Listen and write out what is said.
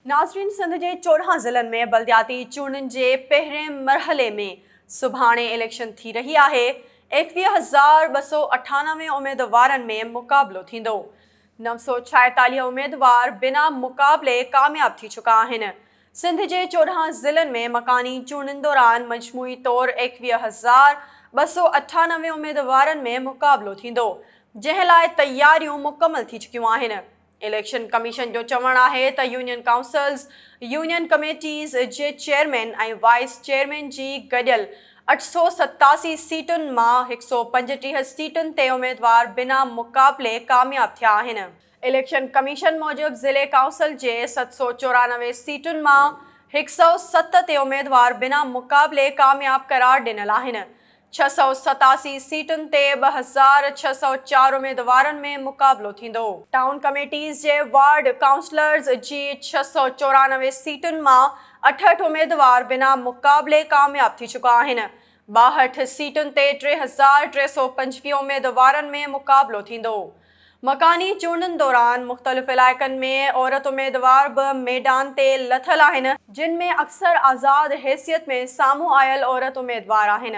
नाज़रीन, सिंध जे 14 ज़िलनि में बल्दियाती चूंडनि जे पहिरें मरहले में सुभाणे इलेक्शन थी रही आहे। 21,298 उम्मीदवारनि में मुक़ाबिलो थींदो। 946 उम्मीदवार बिना मुक़ाबले कामयाब थी चुका आहिनि। सिंध जे 14 ज़िलनि में मकानी चूंडनि दौरान मजमूई तौर 21,298 उम्मीदवारनि में मुक़ाबिलो थींदो, जंहिं लाइ तयारियूं मुकमल थी चुकियूं आहिनि। इलेक्शन कमीशन जो चवणु आहे त यूनियन काउंसिल्स, यूनियन कमेटीज़ जे चेयरमैन ऐं वाइस चेयरमैन जी गॾियल 887 सीटुनि मां 135 सीटुनि ते उम्मीदवार बिना मुक़ाबले कामयाब थिया आहिनि। इलेक्शन कमीशन मूजिबि ज़िले काउंसिल जे 794 सीटुनि मां 107 ते उम्मीदवार बिना मुक़ाबले कामयाब करार ॾिनल आहिनि। 687 सीटुनि ते 2,604 उम्मीदवारनि में मुक़ाबिलो थींदो। टाउन कमेटीज़ जे वार्ड काउंसलर्स जी 694 सीटुनि मां 68 उम्मीदवार बिना मुक़ाबले कामयाब थी चुका आहिनि। 62 सीटुनि ते 3,325 उम्मीदवारनि में मुक़ाबिलो थींदो। मकानी चूंडनि दौरान मुख़्तलिफ़ इलाइक़नि में औरत उम्मीदवार बि मैदान ते लथल आहिनि, जिन में अक्सर आज़ाद हैसियत में साम्हूं आयल औरत उम्मीदवार आहिनि।